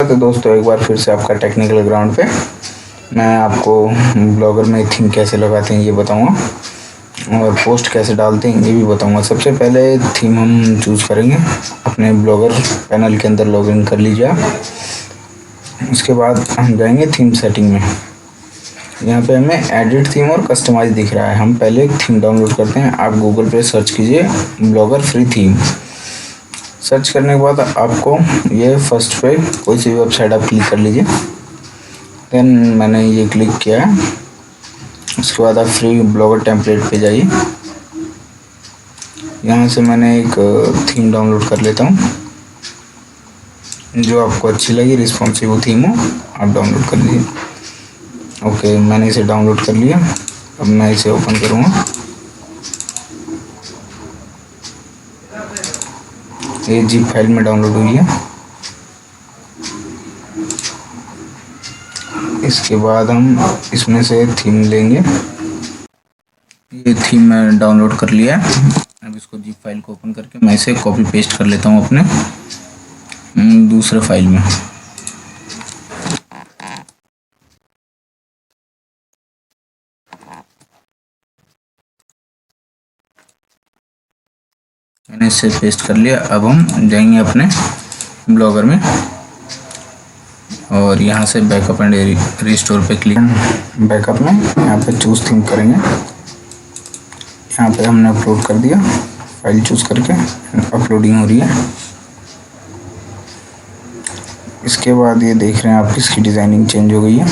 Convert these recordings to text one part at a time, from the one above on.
स्वागत है दोस्तों एक बार फिर से आपका टेक्निकल ग्राउंड पे। मैं आपको ब्लॉगर में थीम कैसे लगाते हैं ये बताऊंगा और पोस्ट कैसे डालते हैं ये भी बताऊंगा। सबसे पहले थीम हम चूज़ करेंगे, अपने ब्लॉगर पैनल के अंदर लॉगिन कर लीजिए आप। उसके बाद हम जाएंगे थीम सेटिंग में। यहाँ पे हमें एडिट थीम और कस्टमाइज दिख रहा है। हम पहले एक थीम डाउनलोड करते हैं। आप गूगल पे सर्च कीजिए ब्लॉगर फ्री थीम। सर्च करने के बाद आपको ये फर्स्ट पे कोई सी वेबसाइट आप क्लिक कर लीजिए। देन मैंने ये क्लिक किया है। उसके बाद आप फ्री ब्लॉगर टेम्पलेट पे जाइए। यहाँ से मैंने एक थीम डाउनलोड कर लेता हूँ जो आपको अच्छी लगी, रिस्पॉन्सिव थीम हो आप डाउनलोड कर लीजिए। ओके, मैंने इसे डाउनलोड कर लिया। अब मैं इसे ओपन करूँगा। ये जिप फाइल में डाउनलोड हुई है। इसके बाद हम इसमें से थीम लेंगे। ये थीम मैं डाउनलोड कर लिया है। अब इसको जिप फाइल को ओपन करके मैं इसे कॉपी पेस्ट कर लेता हूँ अपने दूसरे फाइल में। मैंने इसे पेस्ट कर लिया। अब हम जाएंगे अपने ब्लॉगर में और यहाँ से बैकअप एंड रिस्टोर पे क्लिक। बैकअप में यहाँ पे चूज़ थीम करेंगे। यहाँ पे हमने अपलोड कर दिया, फाइल चूज़ करके अपलोडिंग हो रही है। इसके बाद ये देख रहे हैं आप, इसकी डिज़ाइनिंग चेंज हो गई है।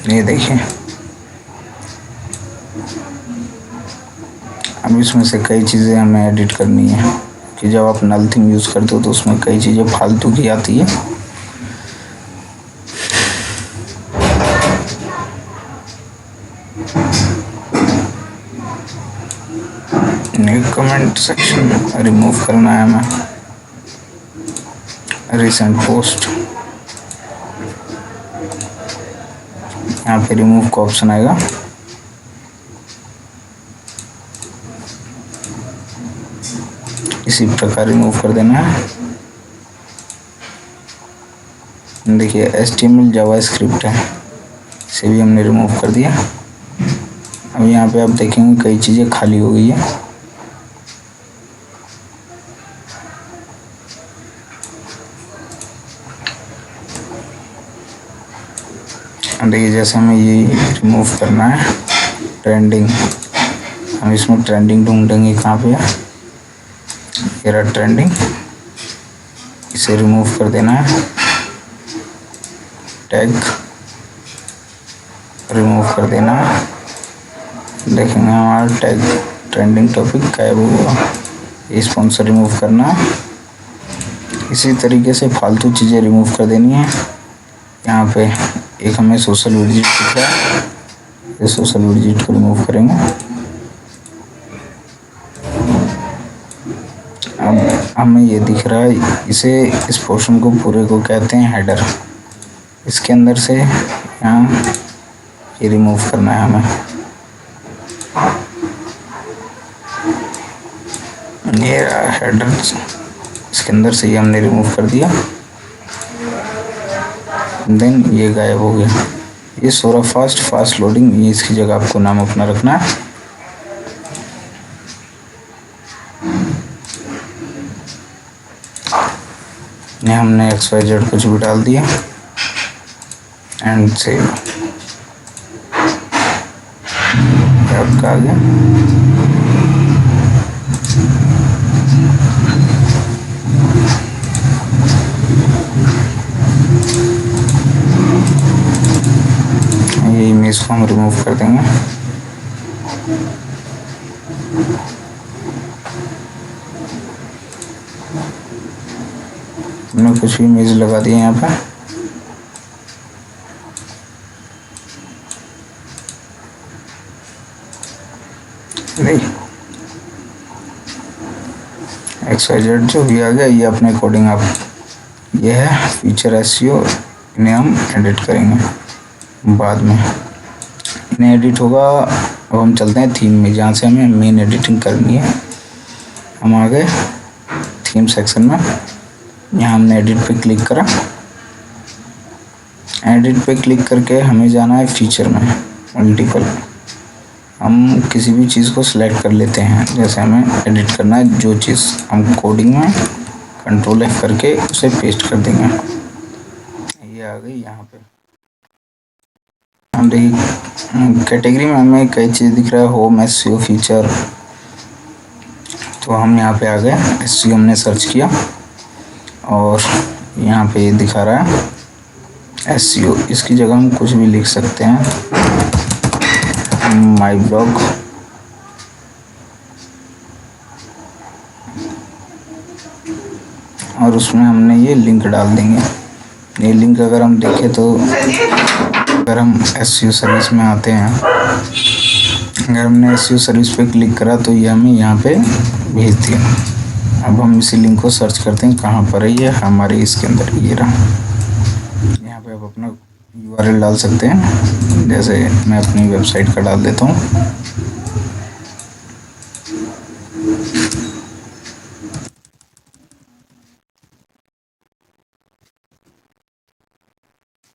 ये देखिए। अब इसमें से कई चीज़ें हमें एडिट करनी है कि जब आप नल थीम यूज़ करते हो तो उसमें कई चीज़ें फालतू की आती है। कमेंट सेक्शन रिमूव करना है हमें। रिसेंट पोस्ट, यहाँ पे रिमूव का ऑप्शन आएगा। इसी प्रकार रिमूव कर देना है। देखिए HTML जावास्क्रिप्ट है, इसे भी हमने रिमूव कर दिया। अब यहाँ पे आप देखेंगे कई चीज़ें खाली हो गई है। देखिए जैसे हमें ये रिमूव करना है ट्रेंडिंग, हम इसमें ट्रेंडिंग ढूंढेंगे कहाँ पे है। ये रहा ट्रेंडिंग, इसे रिमूव कर देना है। टैग रिमूव कर देना है। देखेंगे हमारा टैग ट्रेंडिंग टॉपिक गायब हुआ। ये स्पॉन्सर रिमूव करना है। इसी तरीके से फालतू चीज़ें रिमूव कर देनी है। यहाँ पे एक हमें सोशल विडजेट दिख रहा है, ये सोशल विडजेट को रिमूव करेंगे। अब हमें ये दिख रहा है, इस पोर्शन को पूरे को कहते हैं हेडर। इसके अंदर से यहाँ ये रिमूव करना है हमें। ये हेडर, इसके अंदर से ये हमने रिमूव कर दिया। देन ये गायब हो गया। ये सोरा फास्ट लोडिंग, ये इसकी जगह आपको नाम अपना रखना है। ये हमने XYZ कुछ भी डाल दिया एंड सेव। आपका आ गया। ये इमेज को हम रिमूव कर देंगे। हमने कुछ भी इमेज लगा दिए यहाँ पे। XYZ जो भी आ गया, ये अपने अकॉर्डिंग आप, ये है फीचर SEO, इन्हें हम एडिट करेंगे बाद में। इन्हें एडिट होगा। अब हम चलते हैं थीम में, जहाँ से हमें मेन एडिटिंग करनी है। हम आ गए थीम सेक्शन में यहाँ हमने एडिट पे क्लिक करा। एडिट पे क्लिक करके हमें जाना है फीचर में, मल्टीपल। हम किसी भी चीज़ को सिलेक्ट कर लेते हैं, जैसे हमें एडिट करना है जो चीज़, हम कोडिंग में कंट्रोल F करके उसे पेस्ट कर देंगे। ये आ गई यहाँ पे। हम देखिए कैटेगरी में हमें कई चीज़ दिख रहा है, होम, SEO, फीचर। तो हम यहाँ पे आ गए, SEO हमने सर्च किया और यहाँ पे ये दिखा रहा है SEO। इसकी जगह हम कुछ भी लिख सकते हैं, माई ब्लॉग। और उसमें हमने ये लिंक डाल देंगे। ये लिंक अगर हम देखें तो अगर हम SEO सर्विस में आते हैं, अगर हमने SEO सर्विस पे क्लिक करा तो ये हमें यहाँ पे भेज दिया। अब हम इसी लिंक को सर्च करते हैं, कहाँ पर है ये, हमारे इसके अंदर ये रहा। यहाँ पे आप अपना URL डाल सकते हैं, जैसे मैं अपनी वेबसाइट का डाल देता हूँ।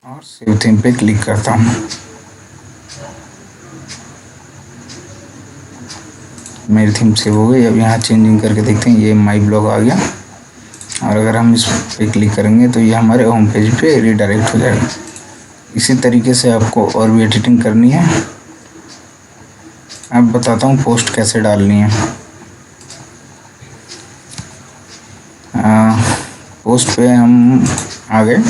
और सेव थीम पे क्लिक करता हूँ। मेरी थीम सेव हो गई। अब यहाँ चेंजिंग करके देखते हैं, ये माई ब्लॉग आ गया। और अगर हम इस पे क्लिक करेंगे तो ये हमारे होम पेज पे रीडायरेक्ट हो जाएगा। इसी तरीके से आपको और भी एडिटिंग करनी है। अब बताता हूँ पोस्ट कैसे डालनी है। पोस्ट पे हम आ गए।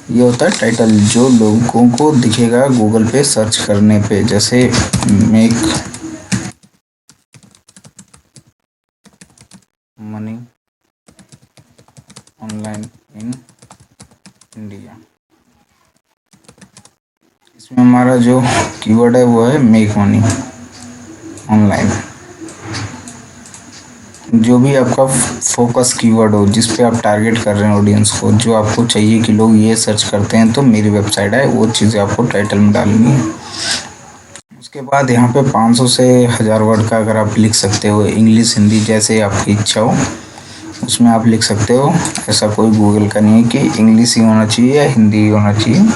ये होता है टाइटल, जो लोगों को दिखेगा गूगल पे सर्च करने पे, जैसे make money online in India. इसमें हमारा जो कीवर्ड है वो है मेक मनी ऑनलाइन। जो भी आपका फोकस कीवर्ड हो, जिस पे आप टारगेट कर रहे हैं ऑडियंस को, जो आपको चाहिए कि लोग ये सर्च करते हैं तो मेरी वेबसाइट है, वो चीज़ें आपको टाइटल में डालनी है। उसके बाद यहाँ पे 500 से 1000 वर्ड का अगर आप लिख सकते हो, इंग्लिश हिंदी जैसे आपकी इच्छा हो उसमें आप लिख सकते हो। ऐसा कोई गूगल का नहीं है कि इंग्लिश ही होना चाहिए या हिंदी ही होना चाहिए।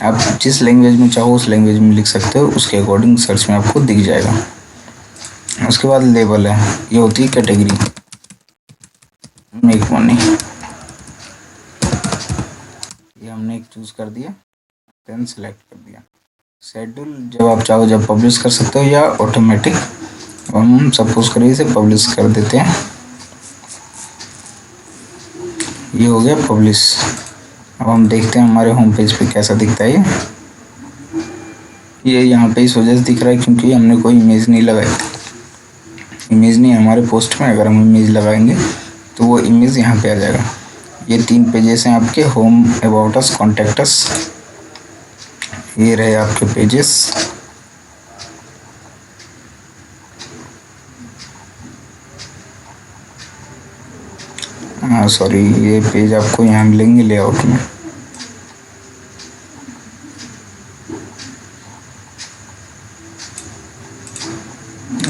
आप जिस लैंग्वेज में चाहो उस लैंग्वेज में लिख सकते हो, उसके अकॉर्डिंग सर्च में आपको दिख जाएगा। उसके बाद लेबल है, ये होती है कैटेगरी, मेक मनी। ये हमने एक चूज कर दिया, देन सेलेक्ट कर दिया। शेड्यूल जब आप चाहो जब पब्लिश कर सकते हो, या ऑटोमेटिक। हम सपोज करिए इसे पब्लिश कर देते हैं। ये हो गया पब्लिश। अब हम देखते हैं हमारे होम पेज पे कैसा दिखता है ये यहाँ पे इस वजह से दिख रहा है क्योंकि हमने कोई इमेज नहीं लगाई। इमेज नहीं है हमारे पोस्ट में, अगर हम इमेज लगाएंगे तो वो इमेज यहाँ पे आ जाएगा। ये 3 पेजेस हैं आपके, home, about us, contact us. ये रहे आपके पेजेस। हाँ सॉरी, ये पेज आपको यहाँ मिलेंगे लेआउट में।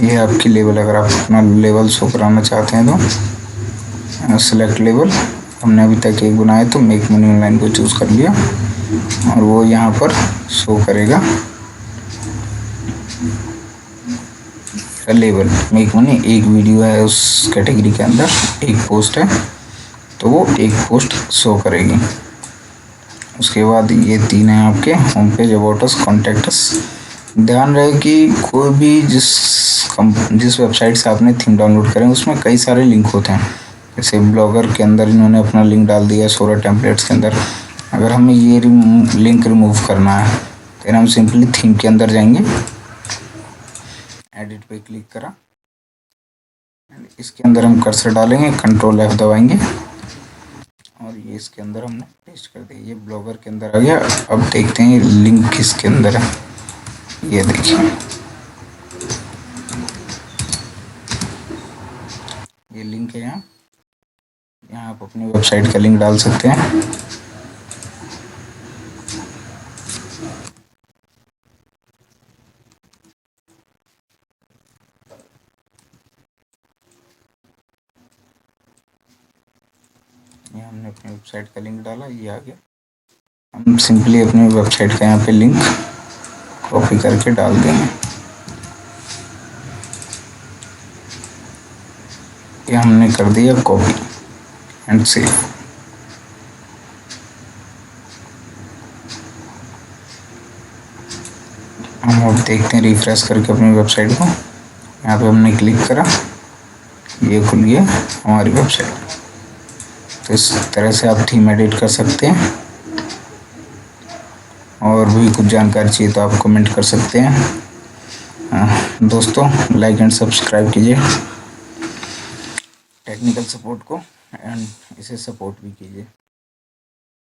ये आपकी लेवल, अगर आप अपना लेवल शो कराना चाहते हैं तो सेलेक्ट लेवल। हमने अभी तक एक बनाया तो मेक मनी ऑनलाइन को चूज़ कर लिया और वो यहाँ पर शो करेगा। लेवल मेक मनी, एक वीडियो है उस कैटेगरी के अंदर, एक पोस्ट है तो वो एक पोस्ट शो करेगी। उसके बाद ये 3 हैं आपके, home page, about us, contact us. ध्यान रहे कि कोई भी जिस वेबसाइट से आपने थीम डाउनलोड करें उसमें कई सारे लिंक होते हैं। जैसे ब्लॉगर के अंदर इन्होंने अपना लिंक डाल दिया, सोरा टेम्पलेट्स के अंदर। अगर हमें ये लिंक रिमूव करना है तो हम सिंपली थीम के अंदर जाएंगे, एडिट पे क्लिक करा, इसके अंदर हम कर्सर डालेंगे, कंट्रोल F दबाएंगे और ये इसके अंदर हमने पेस्ट कर दिया। ये ब्लॉगर के अंदर आ गया। अब देखते हैं लिंक किसके अंदर है। ये देखिए, ये लिंक है यहाँ। यहाँ आप अपनी वेबसाइट का लिंक डाल सकते हैं। ये हमने अपनी वेबसाइट का लिंक डाला, ये आ गया। हम सिंपली अपनी वेबसाइट का यहाँ पे लिंक कॉपी करके डाल देंगे। ये हमने कर दिया कॉपी एंड सेव। हम अब देखते हैं रिफ्रेश करके अपनी वेबसाइट को। यहाँ पे हमने क्लिक करा, ये खुल गया हमारी वेबसाइट। तो इस तरह से आप थीम एडिट कर सकते हैं। और भी कुछ जानकारी चाहिए तो आप कमेंट कर सकते हैं। दोस्तों लाइक एंड सब्सक्राइब कीजिए टेक्निकल सपोर्ट को, एंड इसे सपोर्ट भी कीजिए।